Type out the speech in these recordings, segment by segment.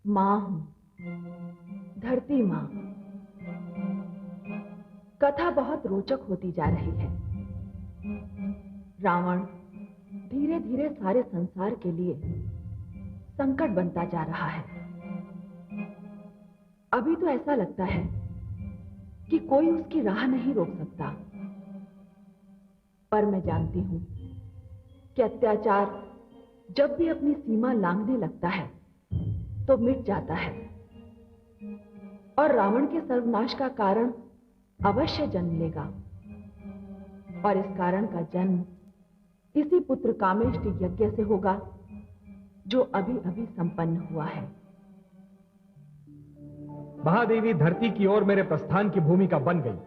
मां हूं, धरती मां। कथा बहुत रोचक होती जा रही है। रावण धीरे धीरे सारे संसार के लिए संकट बनता जा रहा है। अभी तो ऐसा लगता है कि कोई उसकी राह नहीं रोक सकता, पर मैं जानती हूं कि अत्याचार जब भी अपनी सीमा लांघने लगता है तो मिट जाता है, और रावण के सर्वनाश का कारण अवश्य जन्म लेगा। और इस कारण का जन्म इसी पुत्र कामेष्टि यज्ञ से होगा, जो अभी अभी संपन्न हुआ है। महादेवी धरती की ओर मेरे प्रस्थान की भूमिका बन गई।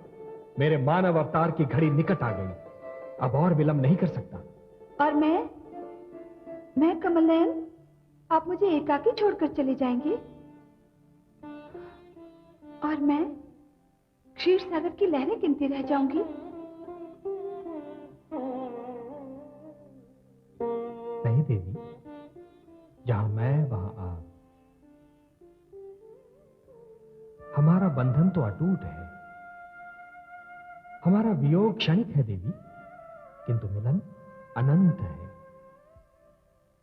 मेरे मानव अवतार की घड़ी निकट आ गई। अब और विलंब नहीं कर सकता। और मैं कमल नयन, आप मुझे एकाकी छोड़कर चले जाएंगे? और मैं क्षीर सागर की लहरें गिनती रह जाऊंगी? नहीं देवी, जहां मैं वहां आप। हमारा बंधन तो अटूट है। हमारा वियोग क्षणिक है देवी, किंतु मिलन अनंत है।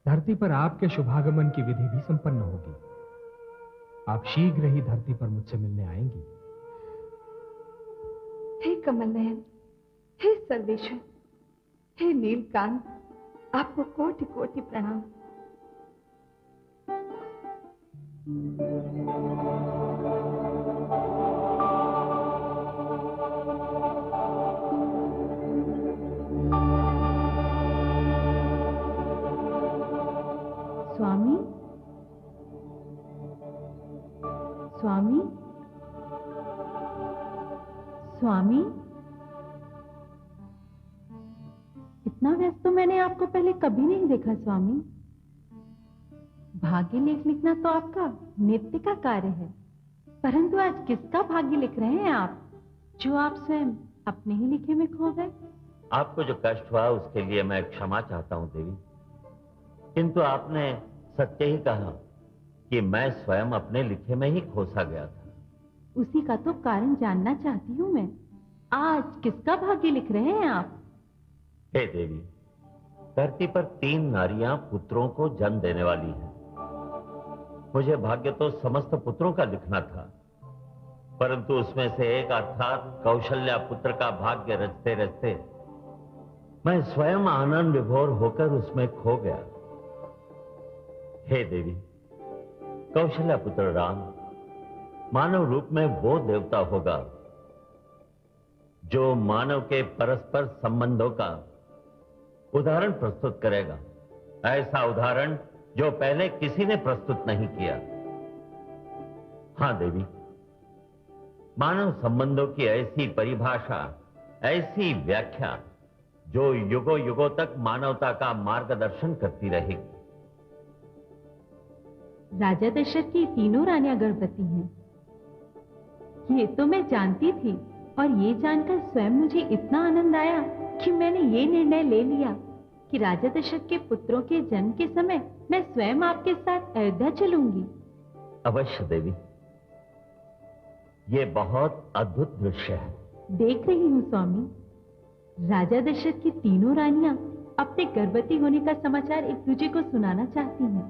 धरती पर आपके शुभागमन की विधि भी संपन्न होगी। आप शीघ्र ही धरती पर मुझसे मिलने आएंगी। हे कमल नयन, हे सर्वेश्वर, हे नीलकांत, आपको कोटि कोटि प्रणाम। स्वामी, स्वामी, स्वामी, इतना व्यस्त तो मैंने आपको पहले कभी नहीं देखा स्वामी। भाग्य लेख लिखना तो आपका नित्य का कार्य है, परंतु आज किसका भाग्य लिख रहे हैं आप, जो आप स्वयं अपने ही लिखे में खो गए? आपको जो कष्ट हुआ उसके लिए मैं क्षमा चाहता हूं देवी, किंतु आपने सत्य ही कहा कि मैं स्वयं अपने लिखे में ही खोसा गया था। उसी का तो कारण जानना चाहती हूँ मैं। आज किसका भाग्य लिख रहे हैं आप? हे देवी, धरती पर 3 नारियां पुत्रों को जन्म देने वाली हैं। मुझे भाग्य तो समस्त पुत्रों का लिखना था, परंतु उसमें से एक अर्थात कौशल्या पुत्र का भाग्य रचते रचते मैं स्वयं आनंद विभोर होकर उसमें खो गया। हे देवी, कौशल्या पुत्र राम मानव रूप में वो देवता होगा जो मानव के परस्पर संबंधों का उदाहरण प्रस्तुत करेगा, ऐसा उदाहरण जो पहले किसी ने प्रस्तुत नहीं किया। हां देवी, मानव संबंधों की ऐसी परिभाषा, ऐसी व्याख्या जो युगों युगों तक मानवता का मार्गदर्शन करती रहेगी। राजा दशरथ की तीनों रानियां गर्भवती हैं, ये तो मैं जानती थी, और ये जानकर स्वयं मुझे इतना आनंद आया कि मैंने ये निर्णय ले लिया कि राजा दशरथ के पुत्रों के जन्म के समय मैं स्वयं आपके साथ अयोध्या चलूंगी। अवश्य देवी, ये बहुत अद्भुत दृश्य है। देख रही हूँ स्वामी, राजा दशरथ की तीनों रानियां अपने गर्भवती होने का समाचार एक दूसरे को सुनाना चाहती हैं,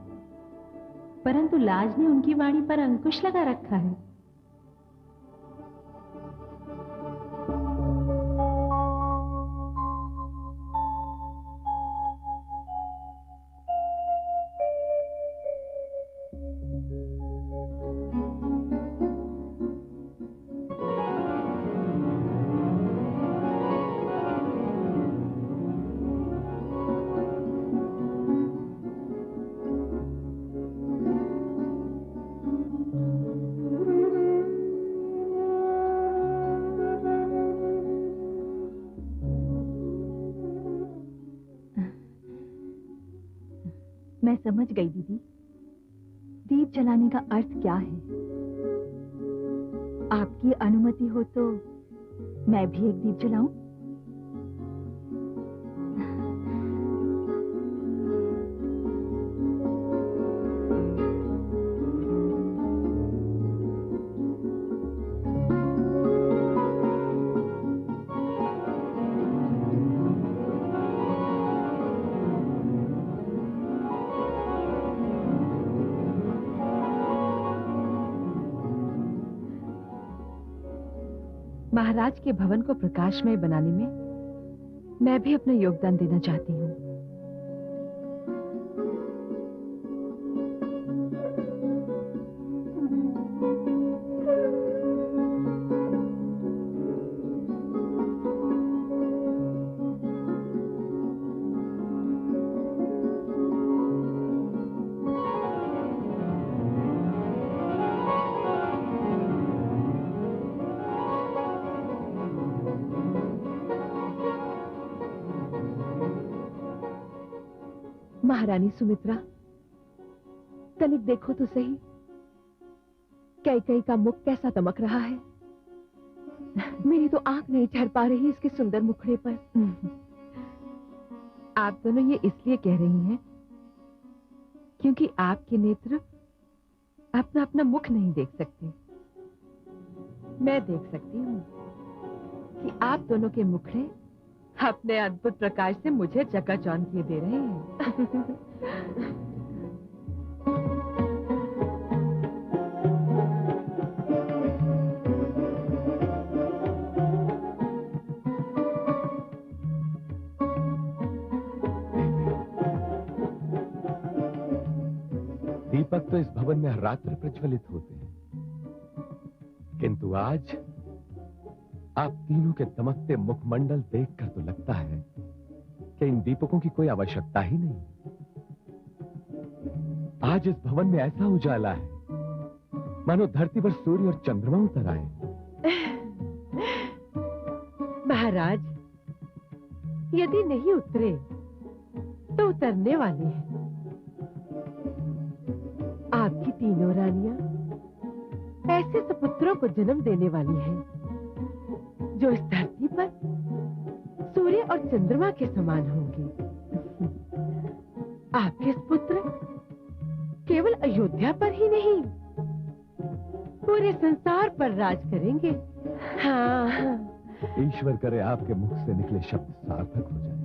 परंतु लाज ने उनकी वाणी पर अंकुश लगा रखा है। मैं समझ गई दीदी, दीप जलाने का अर्थ क्या है। आपकी अनुमति हो तो मैं भी एक दीप जलाऊं? महाराज के भवन को प्रकाशमय बनाने में मैं भी अपना योगदान देना चाहती हूँ। महारानी सुमित्रा, तनिक देखो तो सही, कैकेयी का मुख कैसा दमक रहा है। मेरी तो आंख नहीं ठहर पा रही इसके सुंदर मुखड़े पर। आप दोनों ये इसलिए कह रही हैं क्योंकि आपके नेत्र अपना अपना मुख नहीं देख सकते। मैं देख सकती हूँ कि आप दोनों के मुखड़े अपने अद्भुत प्रकाश से मुझे चकाचौंध किए दे रहे हैं। दीपक तो इस भवन में हर रात्र प्रज्वलित होते हैं, किंतु आज आप तीनों के दमकते मुखमंडल देखकर तो लगता है कि इन दीपकों की कोई आवश्यकता ही नहीं। आज इस भवन में ऐसा उजाला है मानो धरती पर सूर्य और चंद्रमा उतर आए। महाराज, यदि नहीं उतरे तो उतरने वाले हैं। आपकी तीनों रानियां ऐसे सुपुत्रों को जन्म देने वाली हैं जो इस धरती पर सूर्य और चंद्रमा के समान होंगे। आपके पुत्र केवल अयोध्या पर ही नहीं, पूरे संसार पर राज करेंगे। हाँ, ईश्वर करे आपके मुख से निकले शब्द सार्थक हो जाए।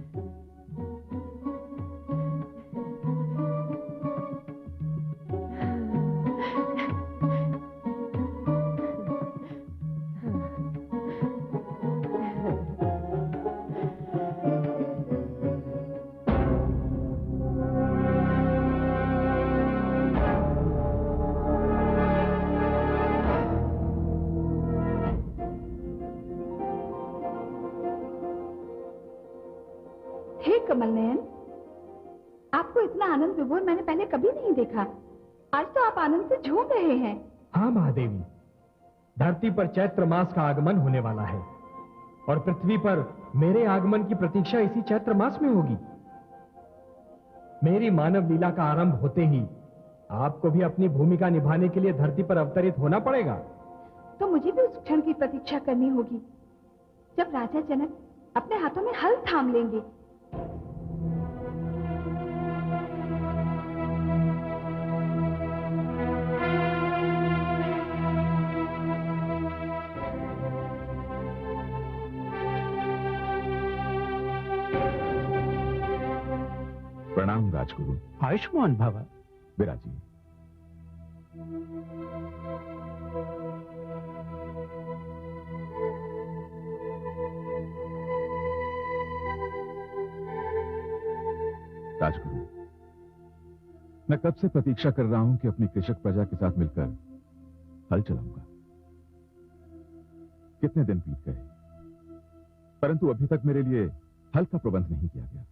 कमल नयन, आपको इतना आनंद विभोर मैंने पहले कभी नहीं देखा। आज तो आप आनंद से झूम रहे हैं। हाँ महादेवी, धरती पर चैत्र मास का आगमन होने वाला है और पृथ्वी पर मेरे आगमन की प्रतीक्षा इसी चैत्र मास में होगी। मेरी मानव लीला का आरंभ होते ही आपको भी अपनी भूमिका निभाने के लिए धरती पर अवतरित होना पड़ेगा। तो मुझे भी उस क्षण की प्रतीक्षा करनी होगी जब राजा जनक अपने हाथों में हल थाम लेंगे। प्रणाम राजगुरु। आयुष्मान भव। विराजिए। राजगुरु, मैं कब से प्रतीक्षा कर रहा हूं कि अपनी कृषक प्रजा के साथ मिलकर हल चलाऊंगा। कितने दिन बीत गए, परंतु अभी तक मेरे लिए हल का प्रबंध नहीं किया गया।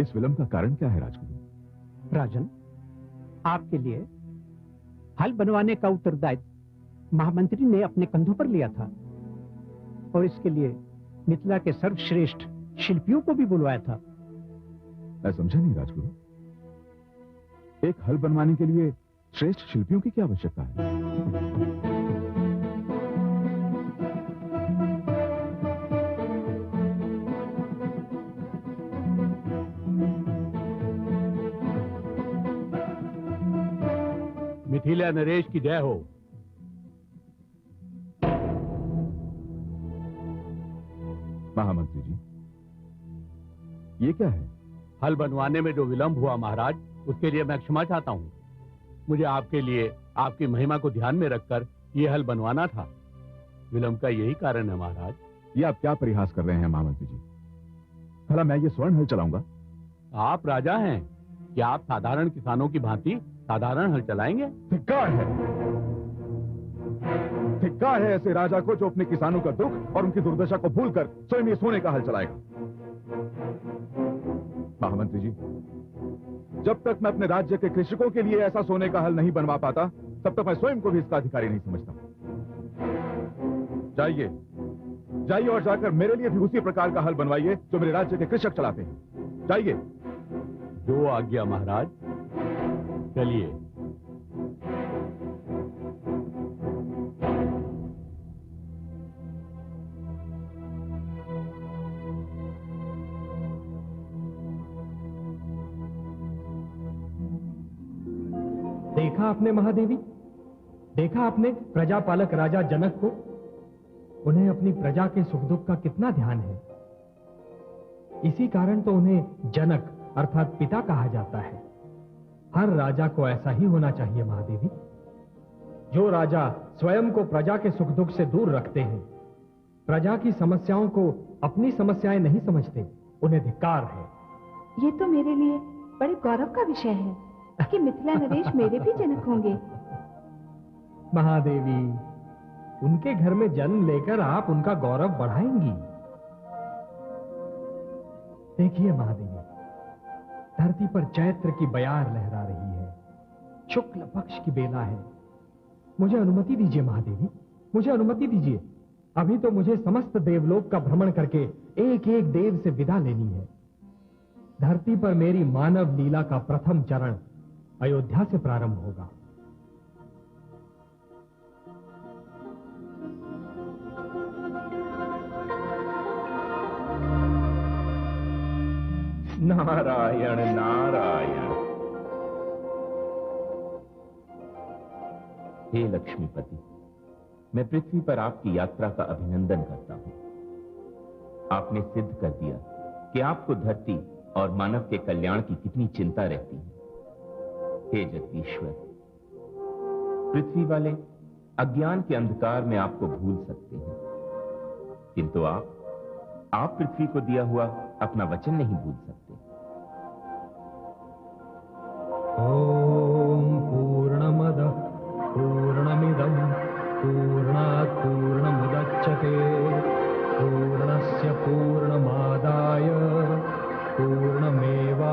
इस विलंब का कारण क्या है राजगुरु? राजन, आपके लिए हल बनवाने का उत्तरदायित्व महामंत्री ने अपने कंधों पर लिया था और इसके लिए मिथिला के सर्वश्रेष्ठ शिल्पियों को भी बुलवाया था। मैं समझा नहीं राजगुरु, एक हल बनवाने के लिए श्रेष्ठ शिल्पियों की क्या आवश्यकता है? मिथिला नरेश की जय हो। महामंत्री जी, ये क्या है? हल बनवाने में जो विलंब हुआ महाराज, उसके लिए मैं क्षमा चाहता हूँ। मुझे आपके लिए आपकी महिमा को ध्यान में रखकर ये हल बनवाना था। विलंब का यही कारण है महाराज। ये आप क्या परिहास कर रहे हैं महामंत्री जी? भला मैं ये स्वर्ण हल चलाऊंगा? आप राजा हैं, क्या आप साधारण किसानों की भांति साधारण हल चलाएंगे? धिक्कार है, धिक्कार है ऐसे राजा को जो अपने किसानों का दुख और उनकी दुर्दशा को भूलकर स्वयं ये सोने का हल चलाएगा। महामंत्री जी, जब तक मैं अपने राज्य के कृषकों के लिए ऐसा सोने का हल नहीं बनवा पाता, तब तक मैं स्वयं को भी इसका अधिकारी नहीं समझता। जाइए, जाइए और जाकर मेरे लिए भी उसी प्रकार का हल बनवाइए जो मेरे राज्य के कृषक चलाते हैं। जाइए। जो आज्ञा महाराज। चलिए। देखा आपने महादेवी, देखा आपने प्रजापालक राजा जनक को? उन्हें अपनी प्रजा के सुख दुख का कितना ध्यान है। इसी कारण तो उन्हें जनक अर्थात पिता कहा जाता है। हर राजा को ऐसा ही होना चाहिए महादेवी। जो राजा स्वयं को प्रजा के सुख दुख से दूर रखते हैं, प्रजा की समस्याओं को अपनी समस्याएं नहीं समझते, उन्हें धिक्कार है। ये तो मेरे लिए बड़े गौरव का विषय है कि मिथिला नरेश मेरे भी जनक होंगे। महादेवी, उनके घर में जन्म लेकर आप उनका गौरव बढ़ाएंगी। देखिए महादेवी, धरती पर चैत्र की बयार लहरा रही है, शुक्ल पक्ष की बेला है। मुझे अनुमति दीजिए महादेवी, मुझे अनुमति दीजिए। अभी तो मुझे समस्त देवलोक का भ्रमण करके एक एक देव से विदा लेनी है। धरती पर मेरी मानव लीला का प्रथम चरण अयोध्या से प्रारंभ होगा। नारायण नारायण। हे लक्ष्मीपति, मैं पृथ्वी पर आपकी यात्रा का अभिनंदन करता हूं। आपने सिद्ध कर दिया कि आपको धरती और मानव के कल्याण की कितनी चिंता रहती है। हे जगदीश्वर, पृथ्वी वाले अज्ञान के अंधकार में आपको भूल सकते हैं, किंतु आप पृथ्वी को दिया हुआ अपना वचन नहीं भूल सकते। ओम पूर्णमदः पूर्णमिदं पूर्णात् पूर्णमुदच्यते पूर्णस्य पूर्णमादाय पूर्णमेवावशिष्यते।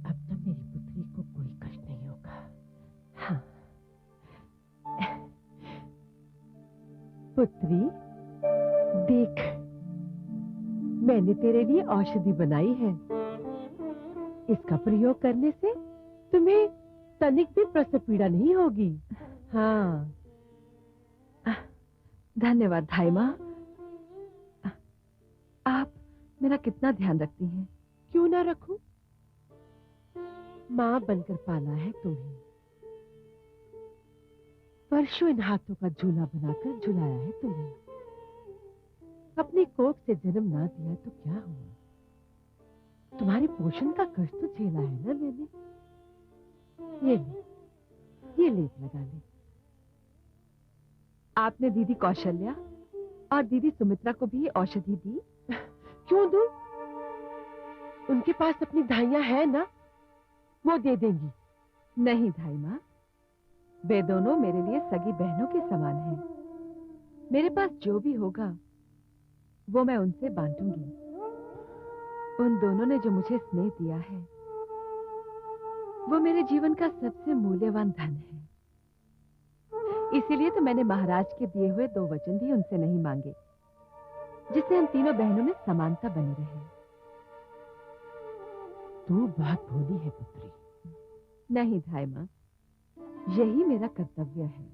अब तो मेरी पुत्री को कोई कष्ट नहीं होगा। हाँ। पुत्री, देख, मैंने तेरे लिए औषधि बनाई है। इसका प्रयोग करने से तुम्हें तनिक भी प्रसव पीड़ा नहीं होगी। हाँ। धन्यवाद धाई माँ। आप मेरा कितना ध्यान रखती हैं। क्यों ना रखूं? माँ बनकर पाला है तुम्हें, वर्षों इन हाथों का झूला बनाकर झुलाया है तुम्हें। अपनी कोख से जन्म ना दिया तो क्या हुआ? तुम्हारे पोषण का कष्ट तो झेला है ना मैंने। ये लेप लगा ले। आपने दीदी कौशल्या और दीदी सुमित्रा को भी औषधि दी? क्यों दूं? उनके पास अपनी धाइयां है ना, वो दे देंगी। नहीं धाई माँ, वे दोनों मेरे लिए सगी बहनों के समान हैं। मेरे पास जो भी होगा वो मैं उनसे बांटूंगी। उन दोनों ने जो मुझे स्नेह दिया है वो मेरे जीवन का सबसे मूल्यवान धन है। इसीलिए तो मैंने महाराज के दिए हुए 2 वचन भी उनसे नहीं मांगे, जिससे हम तीनों बहनों में समानता बनी रहे। तू बहुत भोली है पुत्री। नहीं धाई माँ, यही मेरा कर्तव्य है।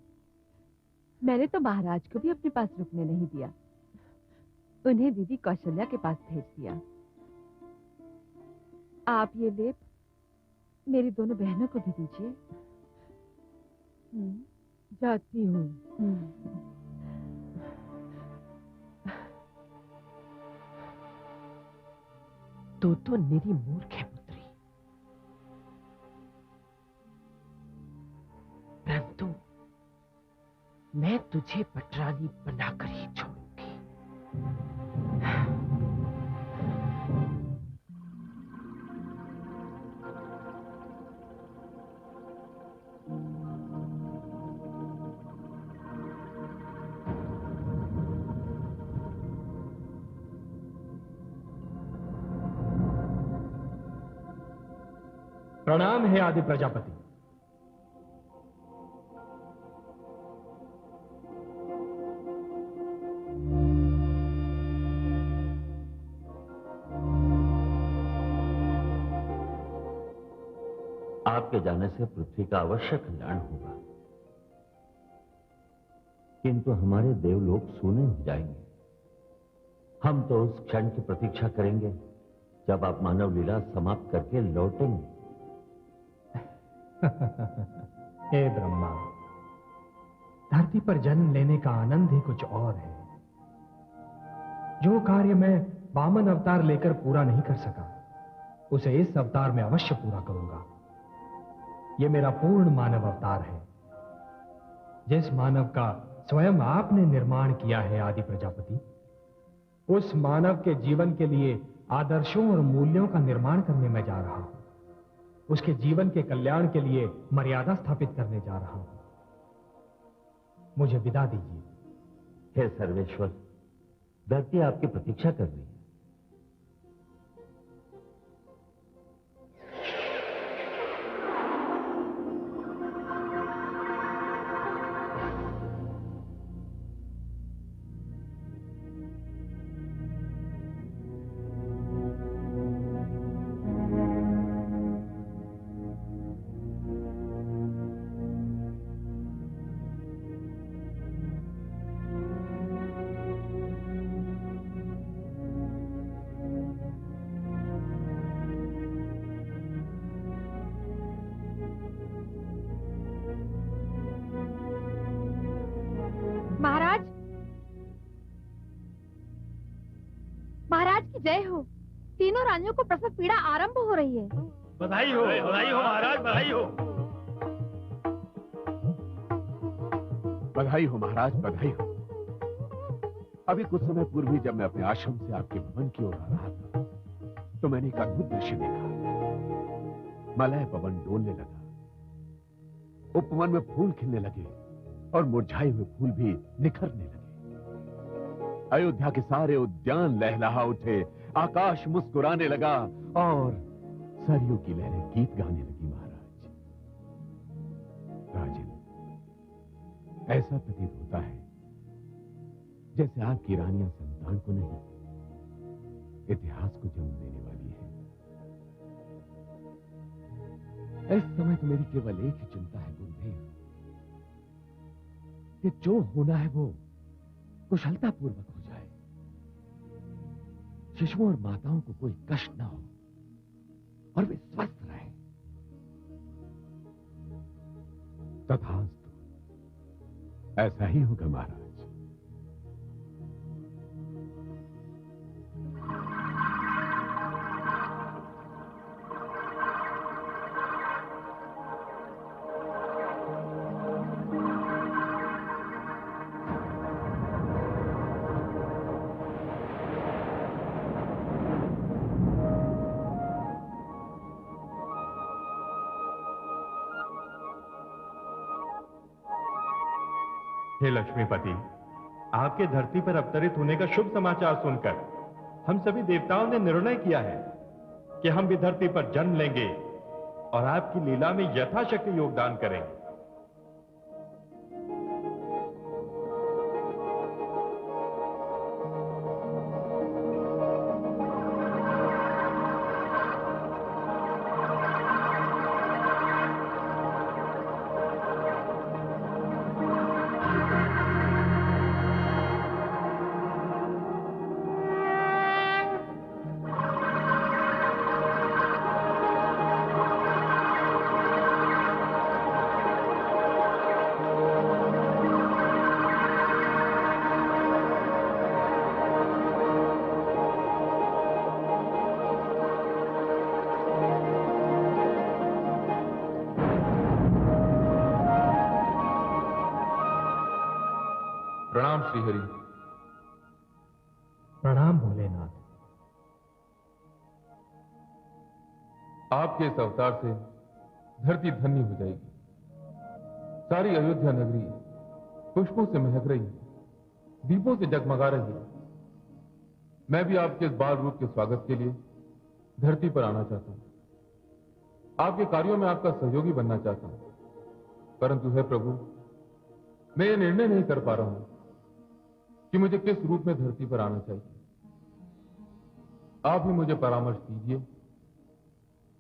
मैंने तो महाराज को भी अपने पास रुकने नहीं दिया, उन्हें दीदी कौशल्या के पास भेज दिया। आप ये लेप मेरी दोनों बहनों को भी दीजिए। जाती हूँ। तो निरी मूर्ख है पुत्री। मैं तुझे पटरानी बनाकर ही छोड़ूंगी। प्रणाम है आदि प्रजापति। आपके जाने से पृथ्वी का अवश्य कल्याण होगा, किंतु हमारे देवलोक सूने हो जाएंगे। हम तो उस क्षण की प्रतीक्षा करेंगे जब आप मानव लीला समाप्त करके लौटेंगे। हे ब्रह्मा, धरती पर जन्म लेने का आनंद ही कुछ और है। जो कार्य मैं वामन अवतार लेकर पूरा नहीं कर सका, उसे इस अवतार में अवश्य पूरा करूंगा। यह मेरा पूर्ण मानव अवतार है, जिस मानव का स्वयं आपने निर्माण किया है आदि प्रजापति। उस मानव के जीवन के लिए आदर्शों और मूल्यों का निर्माण करने में जा रहा हूं। उसके जीवन के कल्याण के लिए मर्यादा स्थापित करने जा रहा हूं। मुझे विदा दीजिए। हे सर्वेश्वर, धरती आपकी प्रतीक्षा कर रही है। महाराज की जय हो। तीनों रानियों को प्रसव पीड़ा आरंभ हो रही है। बधाई हो महाराज, बधाई हो। बधाई हो महाराज, बधाई हो। अभी कुछ समय पूर्व ही जब मैं अपने आश्रम से आपके भवन की ओर आ रहा था, तो मैंने एक अद्भुत दृश्य देखा। मलय पवन डोलने लगा, उपवन में फूल खिलने लगे और मुरझाए हुए फूल भी निखरने लगे। अयोध्या के सारे उद्यान लहलहा उठे, आकाश मुस्कुराने लगा और सरयू की लहरें गीत गाने लगी। महाराज, राजन, ऐसा प्रतीत होता है जैसे आपकी रानियां संतान को नहीं, इतिहास को जन्म देने वाली है। इस समय तो मेरी केवल एक ही चिंता है गुरुदेव, कि जो होना है वो कुशलता पूर्वक हो जाए, शिशुओं और माताओं को कोई कष्ट ना हो और वे स्वस्थ रहें। तथास्तु, ऐसा ही होगा महाराज। हे लक्ष्मीपति, आपके धरती पर अवतरित होने का शुभ समाचार सुनकर हम सभी देवताओं ने निर्णय किया है कि हम भी धरती पर जन्म लेंगे और आपकी लीला में यथाशक्ति योगदान करेंगे। प्रणाम श्रीहरि। प्रणाम भोलेनाथ। आपके इस अवतार से धरती धन्य हो जाएगी। सारी अयोध्या नगरी पुष्पों से महक रही है, दीपों से जगमगा रही है। मैं भी आपके इस बाल रूप के स्वागत के लिए धरती पर आना चाहता हूं। आपके कार्यों में आपका सहयोगी बनना चाहता हूं, परंतु हे प्रभु, मैं ये निर्णय नहीं कर पा रहा हूं कि मुझे किस रूप में धरती पर आना चाहिए। आप ही मुझे परामर्श दीजिए।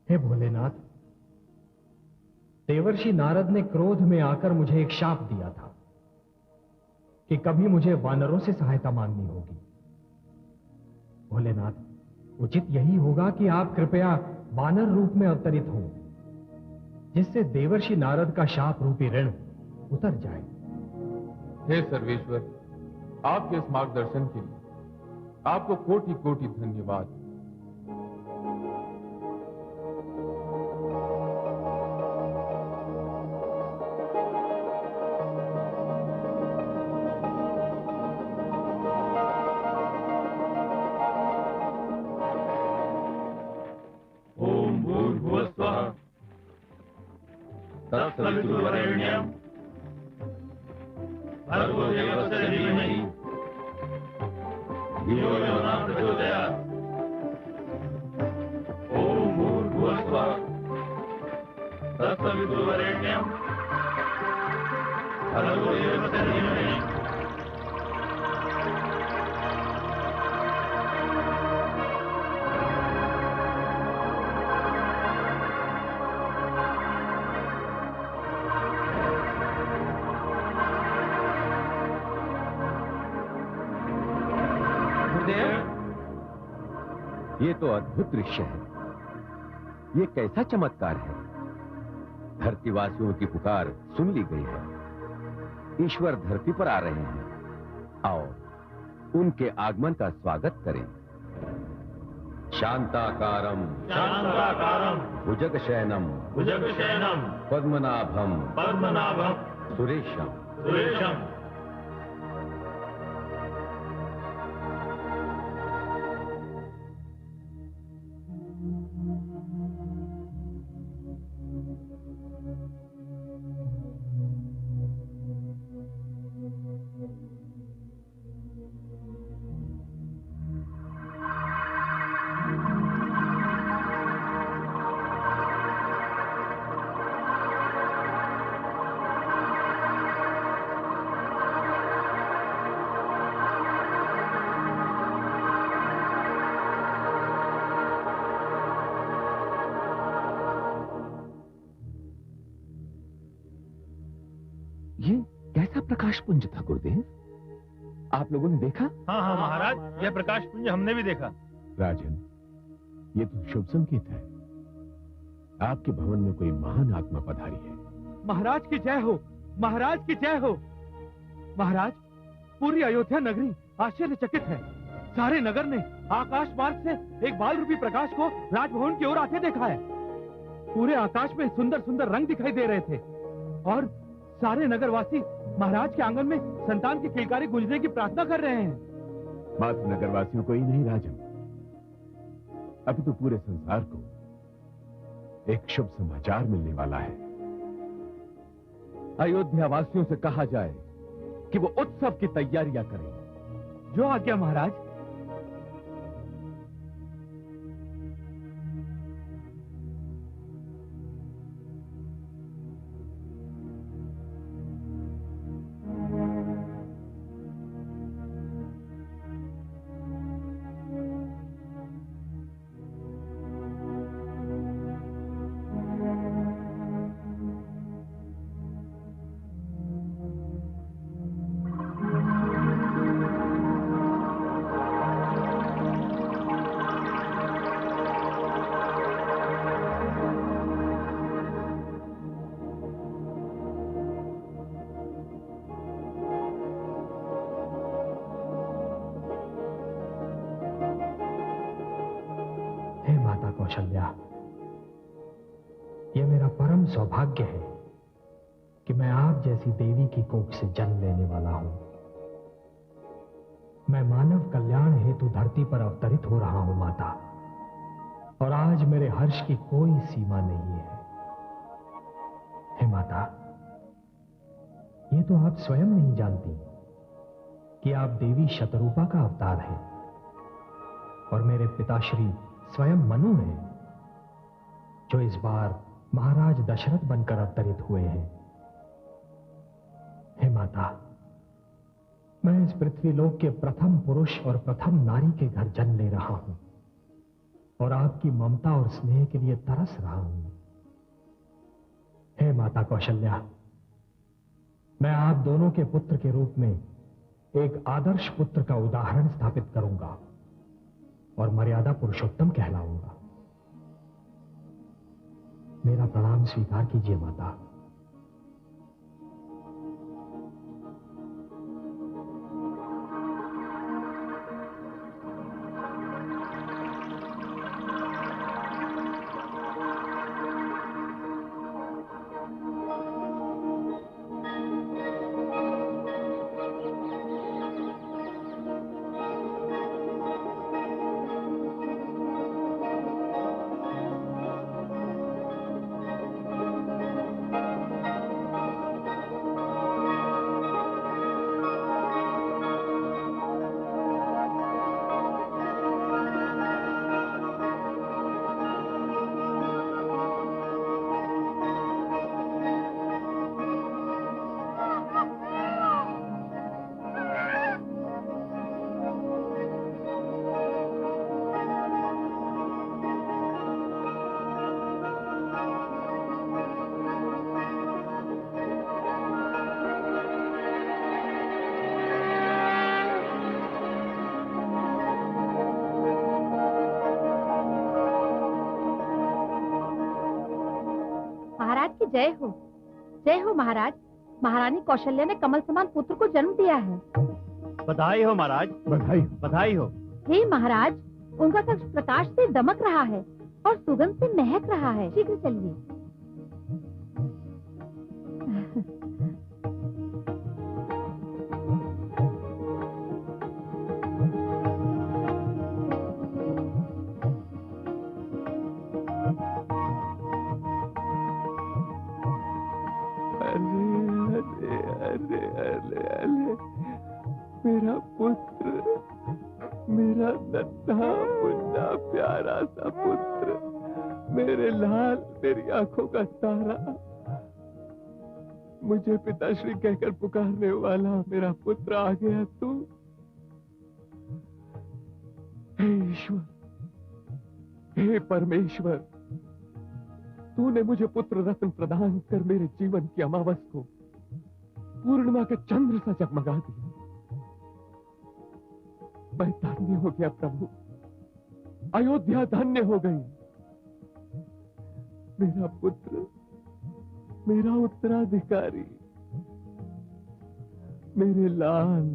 हे भोलेनाथ, देवर्षि नारद ने क्रोध में आकर मुझे एक शाप दिया था कि कभी मुझे वानरों से सहायता मांगनी होगी। भोलेनाथ, उचित यही होगा कि आप कृपया वानर रूप में अवतरित हो, जिससे देवर्षि नारद का शाप रूपी ऋण उतर जाए। हे सर्वेश्वर, आपके इस मार्गदर्शन के लिए आपको कोटि कोटि धन्यवाद। ओम भूर्भुवस्वः तत्सवितुर्वरेण्यं भर्गो देवस्य धीमहि धियो यो न प्रचोदयात्। ओम भूर्भुवस्वः तत्सवितुर्वरेण्यं भर्गो देवस्य धीमहि। ये तो अद्भुत दृश्य है। ये कैसा चमत्कार है। धरतीवासियों की पुकार सुन ली गई है। ईश्वर धरती पर आ रहे हैं। आओ उनके आगमन का स्वागत करें। शांताकारं भुजगशयनं पद्मनाभं सुरेशं ये कैसा प्रकाश पुंज था गुरुदेव? आप लोगों ने देखा? हाँ हाँ महाराज, यह प्रकाश पुंज हमने भी देखा। राजन, ये तो शुभ संकेत है। आपके भवन में कोई महान आत्मा पधारी है। महाराज की जय हो, महाराज की जय हो। महाराज, पूरी अयोध्या नगरी आश्चर्यचकित है। सारे नगर ने आकाश मार्ग से एक बाल रूपी प्रकाश को राजभवन की ओर आते देखा है। पूरे आकाश में सुंदर सुंदर रंग दिखाई दे रहे थे और सारे नगरवासी महाराज के आंगन में संतान की किलकारी गूंजने की प्रार्थना कर रहे हैं। मात्र नगरवासियों को ही नहीं राजन, अभी तो पूरे संसार को एक शुभ समाचार मिलने वाला है। अयोध्या वासियों से कहा जाए कि वो उत्सव की तैयारियां करें। जो आज्ञा महाराज। कौशल्या, यह मेरा परम सौभाग्य है कि मैं आप जैसी देवी की कोख से जन्म लेने वाला हूं। मैं मानव कल्याण हेतु धरती पर अवतरित हो रहा हूं माता, और आज मेरे हर्ष की कोई सीमा नहीं है। हे माता, ये तो आप स्वयं नहीं जानती कि आप देवी शतरूपा का अवतार है, और मेरे पिताश्री स्वयं मनु हैं, जो इस बार महाराज दशरथ बनकर अवतरित हुए हैं। हे माता, मैं इस पृथ्वीलोक के प्रथम पुरुष और प्रथम नारी के घर जन्म ले रहा हूं, और आपकी ममता और स्नेह के लिए तरस रहा हूं। हे माता कौशल्या, मैं आप दोनों के पुत्र के रूप में एक आदर्श पुत्र का उदाहरण स्थापित करूंगा और मर्यादा पुरुषोत्तम कहलाऊंगा। मेरा प्रणाम स्वीकार कीजिए माता। जय हो महाराज। महारानी कौशल्या ने कमल समान पुत्र को जन्म दिया है। बधाई हो महाराज, बधाई बधाई हो। हे महाराज, उनका कक्ष प्रकाश से दमक रहा है और सुगंध से महक रहा है। शीघ्र चलिए। मेरा पुत्र, मेरा नन्हा मुन्ना प्यारा सा पुत्र, मेरे लाल, मेरी आंखों का तारा, मुझे पिताश्री कहकर पुकारने वाला मेरा पुत्र आ गया तू। हे ईश्वर, हे परमेश्वर, तूने मुझे पुत्र रत्न प्रदान कर मेरे जीवन की अमावस को पूर्णिमा के चंद्र सा जगमगा दिया। मैं धन्य हो गया प्रभु, अयोध्या धन्य हो गई। मेरा पुत्र, मेरा उत्तराधिकारी, मेरे लाल।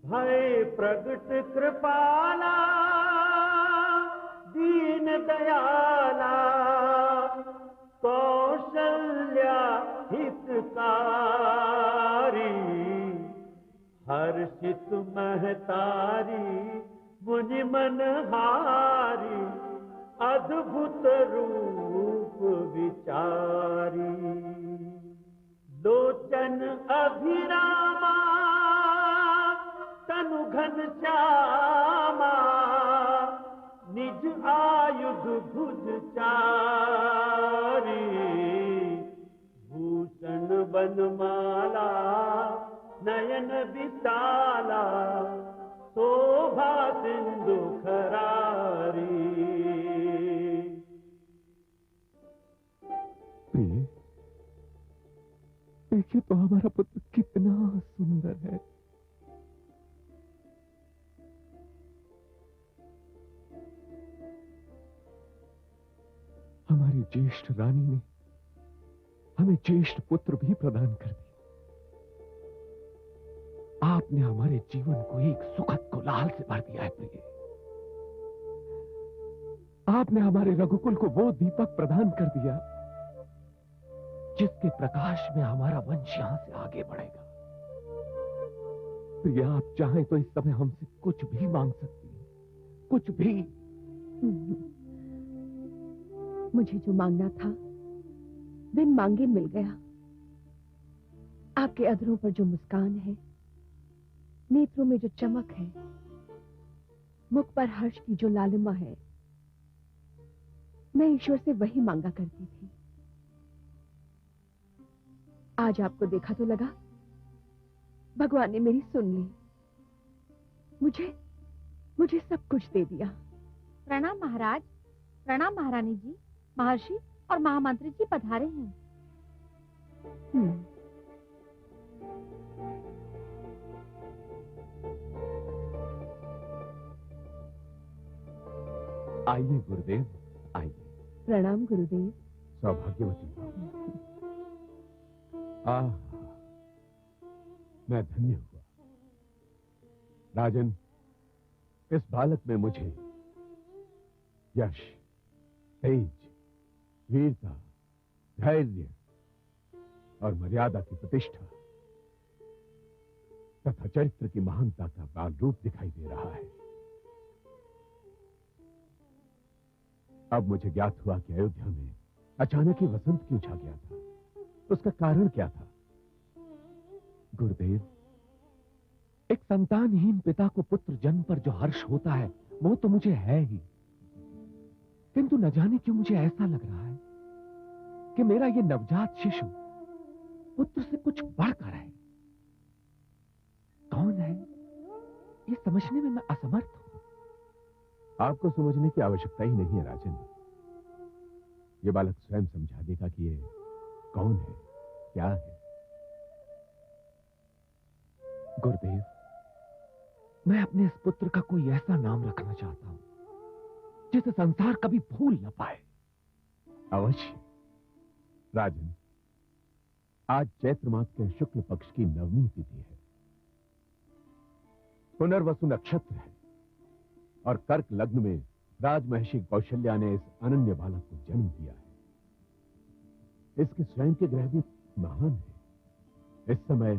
भय प्रगट कृपाला, दीन दयाला, कौशल्या हितकारी, हर्षित महतारी, मुनि मनहारी, अद्भुत रूप विचारी, लोचन अभिरामा, तनु घन श्यामा, निज आयुध भुज चारी, भूषण बनमाला, नयन विशाला, शोभा सिंधु खरारी। प्रिय, देखिए तो हमारा पुत्र कितना सुंदर है। हमारी ज्येष्ठ रानी ने हमें ज्येष्ठ पुत्र भी प्रदान कर दिया। आपने हमारे जीवन को एक सुखद कोलाहल से भर दिया है प्रिय। आपने हमारे रघुकुल को वो दीपक प्रदान कर दिया जिसके प्रकाश में हमारा वंश यहां से आगे बढ़ेगा। प्रिया, आप चाहें तो इस समय हमसे कुछ भी मांग सकती हैं, कुछ भी। मुझे जो मांगना था बिन मांगे मिल गया। आपके अधरों पर जो मुस्कान है, नेत्रों में जो चमक है, मुख पर हर्ष की जो लालिमा है, मैं ईश्वर से वही मांगा करती थी। आज आपको देखा तो लगा भगवान ने मेरी सुन ली, मुझे सब कुछ दे दिया। प्रणाम महाराज, प्रणाम महारानी जी। महर्षि और महामंत्री जी पधारे हैं। आइए गुरुदेव, आइए। प्रणाम गुरुदेव। सौभाग्यवती। आह, मैं धन्य हुआ। राजन, इस बालक में मुझे यश, तेज, वीरता, धैर्य और मर्यादा की प्रतिष्ठा तथा चरित्र की महानता का बाल रूप दिखाई दे रहा है। अब मुझे ज्ञात हुआ कि अयोध्या में अचानक ही वसंत क्यों छा गया था, उसका कारण क्या था। गुरुदेव, एक संतानहीन पिता को पुत्र जन्म पर जो हर्ष होता है वो तो मुझे है ही, किंतु न जाने क्यों मुझे ऐसा लग रहा है कि मेरा ये नवजात शिशु पुत्र से कुछ बढ़कर है। कौन है ये समझने में मैं असमर्थ हूं। आपको समझने की आवश्यकता ही नहीं है राजन। ये बालक स्वयं समझा देगा कि ये कौन है, क्या है। गुरुदेव, मैं अपने इस पुत्र का कोई ऐसा नाम रखना चाहता हूं जिसे संसार कभी भूल न पाए। अवश्य राजन, आज चैत्र मास के शुक्ल पक्ष की नवमी तिथि है। पुनर्वसु नक्षत्र है और कर्क लग्न में राजमहिषी कौशल्या ने इस अनन्य बालक को जन्म दिया है। इसके स्वयं के ग्रह भी महान है। इस समय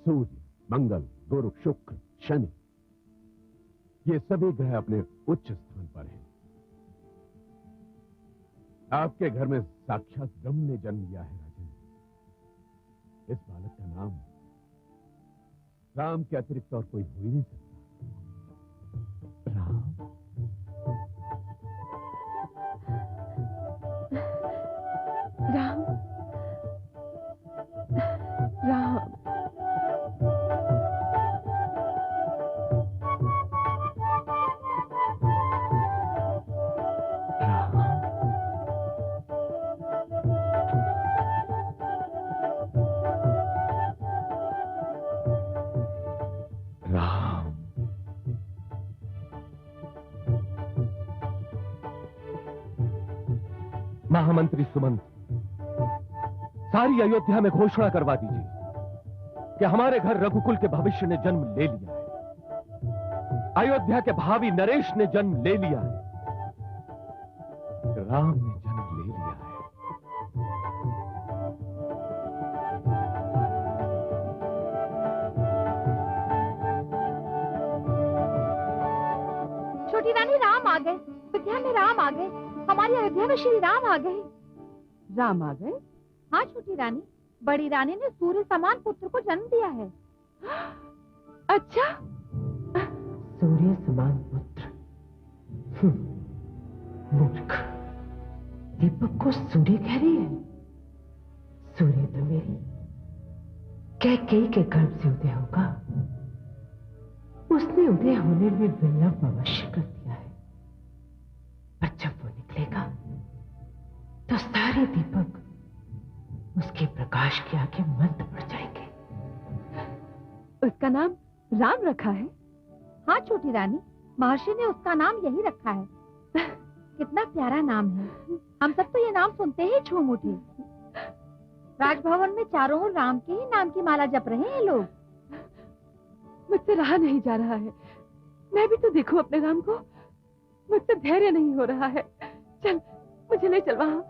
सूर्य, मंगल, गुरु, शुक्र, शनि, ये सभी ग्रह अपने उच्च स्थान पर हैं। आपके घर में साक्षात ब्रह्म ने जन्म लिया है राजन। इस बालक का नाम राम के अतिरिक्त और कोई हो ही नहीं सकता। राम। राम, राम। महामंत्री सुमंत, सारी अयोध्या में घोषणा करवा दीजिए कि हमारे घर रघुकुल के भविष्य ने जन्म ले लिया है। अयोध्या के भावी नरेश ने जन्म ले लिया है। राम ने जन्म ले लिया है। छोटी रानी, राम आ गए। विद्या में राम आ गए। हमारी अयोध्या में श्री राम आ गए। राम आ गए? हाँ छोटी रानी, बड़ी रानी ने सूर्य समान पुत्र को जन्म दिया है। अच्छा, सूर्य समान पुत्र? मूर्ख, दीपक को सूर्य कह रही है। सूर्य तो मेरी कैकेयी के गर्भ से उदय होगा। उसने उदय होने में विलंब अवश्य कर दिया है, पर जब वो निकलेगा तो सारे दीपक उसके प्रकाश के आगे मंद पड़ जाएंगे। उसका नाम राम रखा है? हाँ छोटी रानी, महर्षि ने उसका नाम यही रखा है। कितना प्यारा नाम है। हम सब तो ये नाम सुनते ही झूम उठे। राजभवन में चारों ओर राम के ही नाम की माला जप रहे हैं लोग। मुझसे रहा नहीं जा रहा है। मैं भी तो देखूं अपने राम को। मुझसे धैर्य नहीं हो रहा है। चल, मुझे ले चल वहां।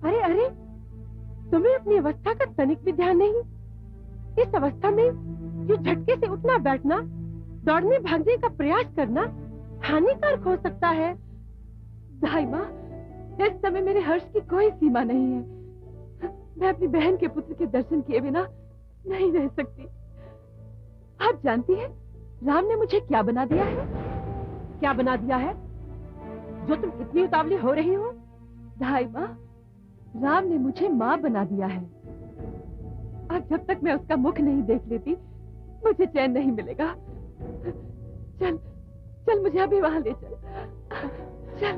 अरे अरे, तुम्हें अपनी अवस्था का तनिक भी ध्यान नहीं? इस अवस्था में यूं झटके से उठना बैठना, दौड़ने भागने का प्रयास करना हानिकारक हो सकता है। दाई माँ, इस समय मेरे हर्ष की कोई सीमा नहीं है। मैं अपनी बहन के पुत्र के दर्शन किए बिना नहीं रह सकती। आप जानती हैं राम ने मुझे क्या बना दिया है? क्या बना दिया है जो तुम इतनी उतावली हो रही हो? दाई माँ, राम ने मुझे माँ बना दिया है। अब जब तक मैं उसका मुख नहीं देख लेती मुझे चैन नहीं मिलेगा। चल चल, मुझे अभी वहां ले चल। चल।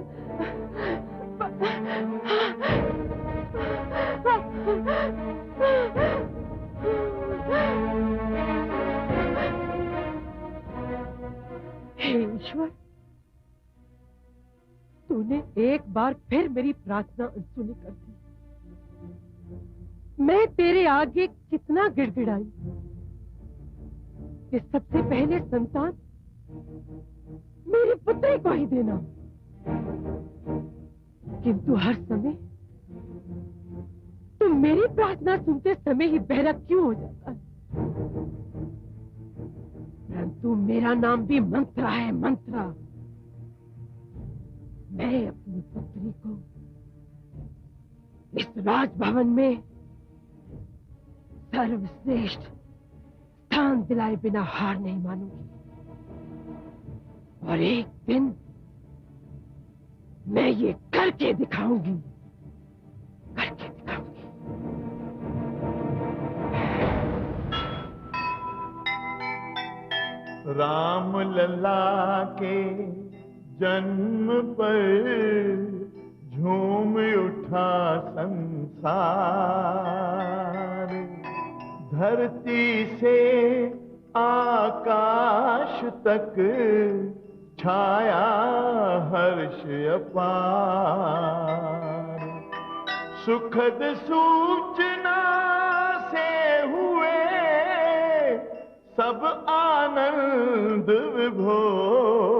हे ईश्वर, तूने एक बार फिर मेरी प्रार्थना अनसुनी कर दी। मैं तेरे आगे कितना गिड़गिड़ाई कि सबसे पहले संतान मेरी पुत्री को ही देना, किंतु हर समय तुम मेरी प्रार्थना सुनते समय ही बहरा क्यों हो जाता है? परंतु मेरा नाम भी मंत्रा है, मंत्रा। मैं अपनी पुत्री को इस राजभवन में सर्वश्रेष्ठ स्थान दिलाए बिना हार नहीं मानूंगी। और एक दिन मैं ये करके दिखाऊंगी, करके दिखाऊंगी। राम लला के जन्म पर झूम उठा संसार, धरती से आकाश तक छाया हर्ष अपार। सुखद सूचना से हुए सब आनंद विभोर,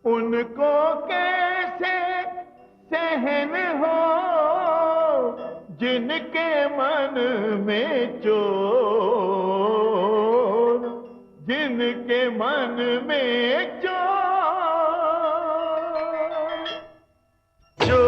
उनको कैसे सहन हो जिनके मन में चोर, जिनके मन में चोर। जो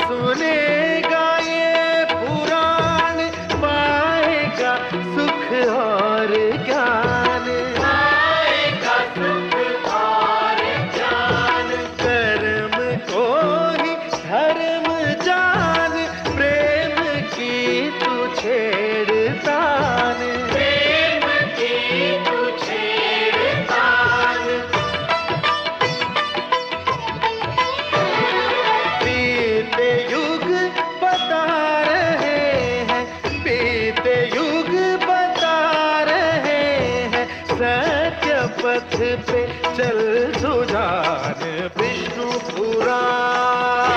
सुनेगा ये पुराण पाएगा सुख और ज्ञान, पाएगा सुख और ज्ञान। कर्म को ही धर्म जान, प्रेम की तू छेड़तान, प्रेम की तू छेड़तान। बीते युग बता रहे हैं, बीते युग बता रहे हैं, सत्य पथ पे चल सुजान। विष्णु पुराण